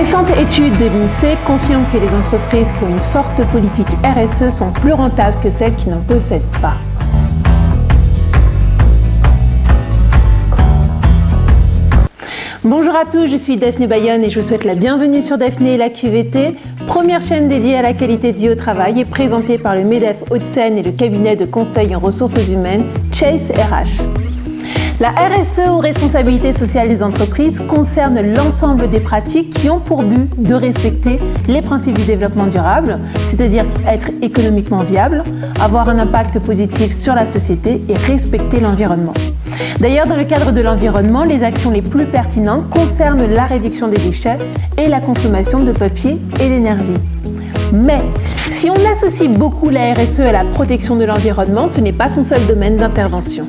récente étude de l'INSEE confirme que les entreprises qui ont une forte politique RSE sont plus rentables que celles qui n'en possèdent pas. Bonjour à tous, je suis Daphné Bayonne et je vous souhaite la bienvenue sur Daphné et la QVT, première chaîne dédiée à la qualité de vie au travail et présentée par le MEDEF Hauts-de-Seine et le cabinet de conseil en ressources humaines Chase RH. La RSE ou responsabilité sociale des entreprises concerne l'ensemble des pratiques qui ont pour but de respecter les principes du développement durable, c'est-à-dire être économiquement viable, avoir un impact positif sur la société et respecter l'environnement. D'ailleurs, dans le cadre de l'environnement, les actions les plus pertinentes concernent la réduction des déchets et la consommation de papier et d'énergie. Mais si on associe beaucoup la RSE à la protection de l'environnement, ce n'est pas son seul domaine d'intervention.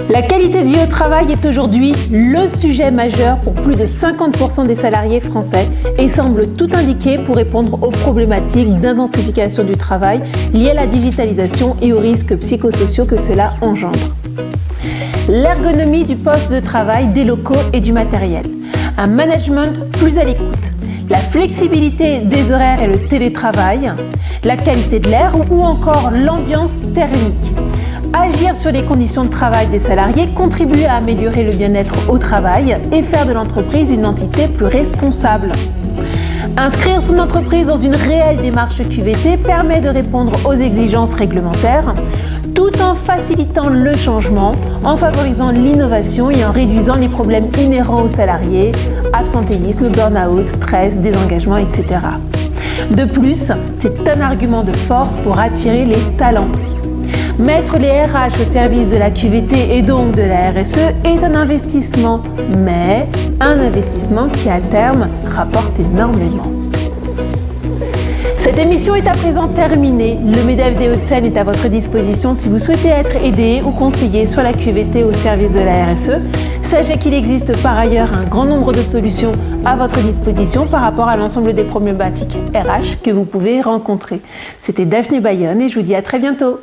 La qualité de vie au travail est aujourd'hui le sujet majeur pour plus de 50% des salariés français et semble tout indiquer pour répondre aux problématiques d'intensification du travail liées à la digitalisation et aux risques psychosociaux que cela engendre. L'ergonomie du poste de travail, des locaux et du matériel, un management plus à l'écoute, la flexibilité des horaires et le télétravail, la qualité de l'air ou encore l'ambiance thermique. Agir sur les conditions de travail des salariés contribue à améliorer le bien-être au travail et faire de l'entreprise une entité plus responsable. Inscrire son entreprise dans une réelle démarche QVT permet de répondre aux exigences réglementaires tout en facilitant le changement, en favorisant l'innovation et en réduisant les problèmes inhérents aux salariés, absentéisme, burn-out, stress, désengagement, etc. De plus, c'est un argument de force pour attirer les talents. Mettre les RH au service de la QVT et donc de la RSE est un investissement, mais un investissement qui à terme rapporte énormément. Cette émission est à présent terminée. Le MEDEF des Hauts-de-Seine est à votre disposition si vous souhaitez être aidé ou conseillé sur la QVT au service de la RSE. Sachez qu'il existe par ailleurs un grand nombre de solutions à votre disposition par rapport à l'ensemble des problématiques RH que vous pouvez rencontrer. C'était Daphné Bayonne et je vous dis à très bientôt.